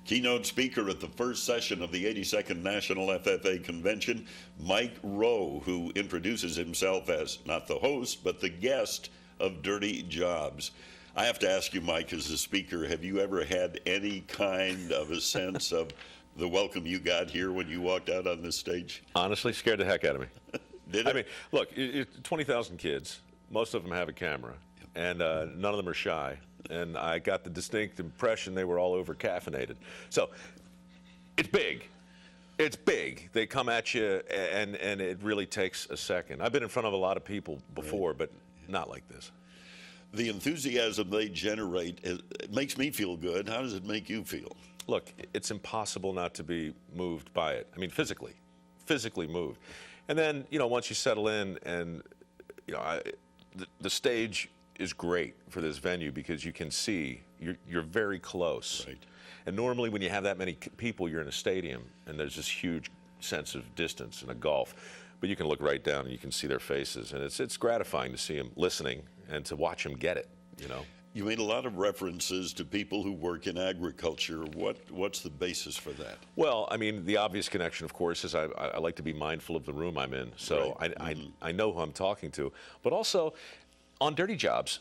Keynote speaker at the first session of the 82nd National FFA Convention, Mike Rowe, who introduces himself as not the host, but the guest of Dirty Jobs. I have to ask you, Mike, as a speaker, have you ever had any kind of a sense of the welcome you got here when you walked out on this stage? Honestly, scared the heck out of me. Did it? I mean, look, 20,000 kids. Most of them have a camera, and none of them are shy. And I got the distinct impression they were all over caffeinated. So it's big. It's big. They come at you, and it really takes a second. I've been in front of a lot of people before, but not like this. The enthusiasm they generate, it makes me feel good. How does it make you feel? Look, it's impossible not to be moved by it. I mean, physically moved. And then, once you settle in and, the stage is great for this venue because you can see you're very close. Right. And normally when you have that many people, you're in a stadium and there's this huge sense of distance and a gulf. But you can look right down and you can see their faces, and it's gratifying to see them listening and to watch them get it. You made a lot of references to people who work in agriculture. What's the basis for that? Well, I mean, the obvious connection, of course, is I like to be mindful of the room I'm in. So right. I know who I'm talking to. But also, on Dirty Jobs,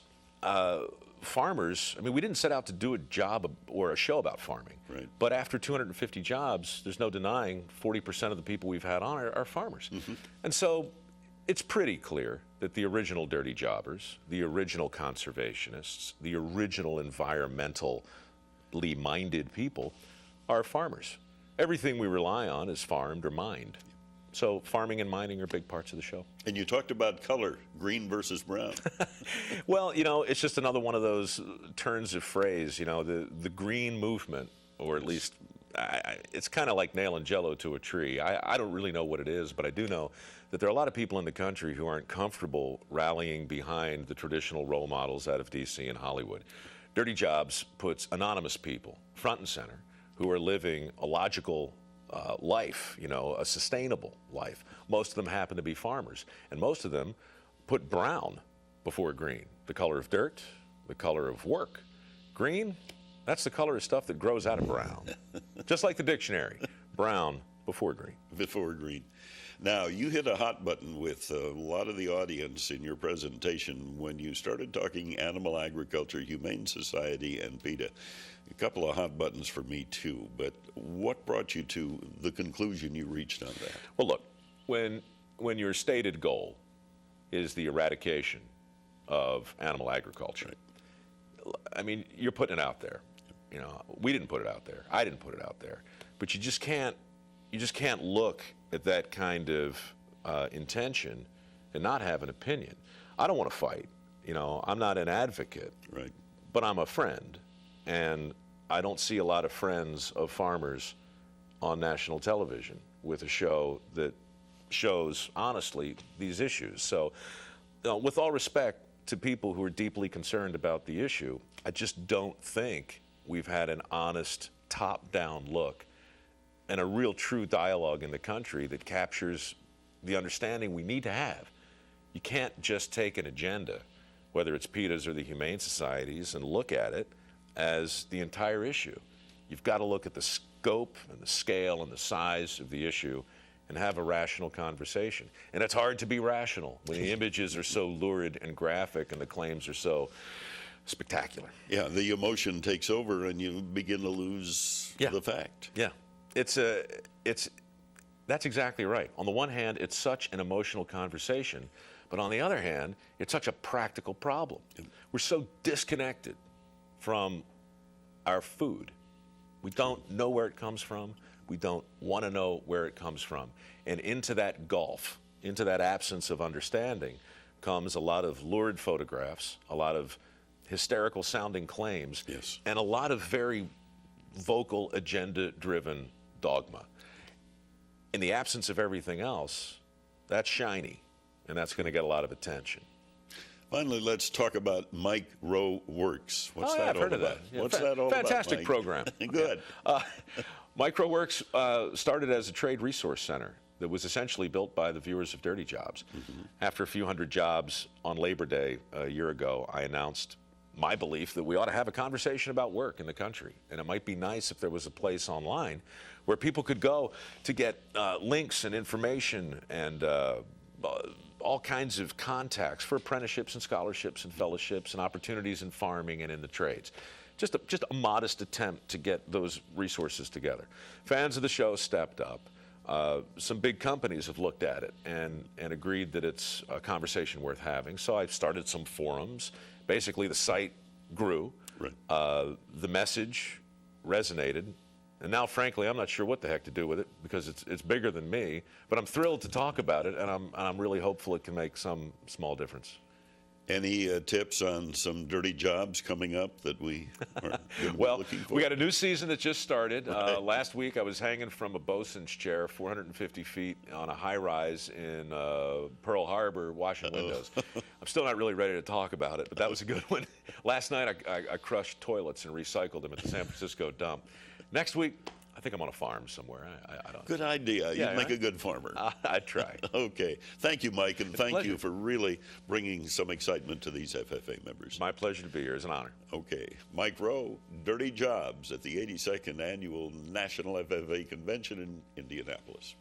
farmers, I mean, we didn't set out to do a job or a show about farming. Right. But after 250 jobs, there's no denying 40% of the people we've had on are farmers. Mm-hmm. And so it's pretty clear that the original Dirty Jobbers, the original conservationists, the original environmentally minded people are farmers. Everything we rely on is farmed or mined. So farming and mining are big parts of the show. And you talked about color, green versus brown. Well, it's just another one of those turns of phrase, the green movement, or at least it's kind of like nailing Jell-O to a tree. I don't really know what it is, but I do know that there are a lot of people in the country who aren't comfortable rallying behind the traditional role models out of D.C. and Hollywood. Dirty Jobs puts anonymous people front and center who are living a logical life, a sustainable life. Most of them happen to be farmers, and most of them put brown before green, the color of dirt, the color of work. Green, that's the color of stuff that grows out of brown. Just like the dictionary, brown before green. Before green. Now, you hit a hot button with a lot of the audience in your presentation when you started talking animal agriculture, humane society, and PETA. A couple of hot buttons for me, too. But what brought you to the conclusion you reached on that? Well, look, when your stated goal is the eradication of animal agriculture, right. I mean, you're putting it out there. We didn't put it out there. I didn't put it out there. But you just can't look at that kind of intention and not have an opinion. I don't want to fight. I'm not an advocate, right. But I'm a friend. And I don't see a lot of friends of farmers on national television with a show that shows, honestly, these issues. So, with all respect to people who are deeply concerned about the issue, I just don't think we've had an honest, top-down look and a real true dialogue in the country that captures the understanding we need to have. You can't just take an agenda, whether it's PETA's or the Humane Societies, and look at it as the entire issue. You've got to look at the scope and the scale and the size of the issue and have a rational conversation. And it's hard to be rational when the images are so lurid and graphic and the claims are so spectacular. Yeah, the emotion takes over and you begin to lose the fact. Yeah, that's exactly right. On the one hand, it's such an emotional conversation, but on the other hand, it's such a practical problem. We're so disconnected from our food. We don't know where it comes from. We don't want to know where it comes from. And into that gulf, into that absence of understanding, comes a lot of lurid photographs, a lot of hysterical sounding claims, yes, and a lot of very vocal, agenda-driven dogma. In the absence of everything else, that's shiny, and that's going to get a lot of attention. Finally, let's talk about Mike Rowe Works. What's that I've all heard about? of that. Yeah, What's that all fantastic about, program. Good. Mike Rowe Works started as a trade resource center that was essentially built by the viewers of Dirty Jobs. Mm-hmm. After a few hundred jobs on Labor Day a year ago, I announced my belief that we ought to have a conversation about work in the country. And it might be nice if there was a place online where people could go to get links and information and all kinds of contacts for apprenticeships and scholarships and fellowships and opportunities in farming and in the trades. Just a modest attempt to get those resources together. Fans of the show stepped up. Some big companies have looked at it and agreed that it's a conversation worth having. So I started some forums. Basically, the site grew. Right. The message resonated. And now, frankly, I'm not sure what the heck to do with it because it's bigger than me. But I'm thrilled to talk about it, and I'm really hopeful it can make some small difference. Any tips on some dirty jobs coming up that we are well, looking for? We got a new season that just started. Right. Last week, I was hanging from a bosun's chair, 450 feet on a high-rise in Pearl Harbor, washing windows. I'm still not really ready to talk about it, but that was a good one. Last night, I crushed toilets and recycled them at the San Francisco dump. Next week, I think I'm on a farm somewhere. I don't know. Good idea. Yeah, You'd make a good farmer. I'd try. Okay. Thank you, Mike, and thank pleasure. you for really bringing some excitement to these FFA members. My pleasure to be here. It's an honor. Okay. Mike Rowe, Dirty Jobs at the 82nd Annual National FFA Convention in Indianapolis.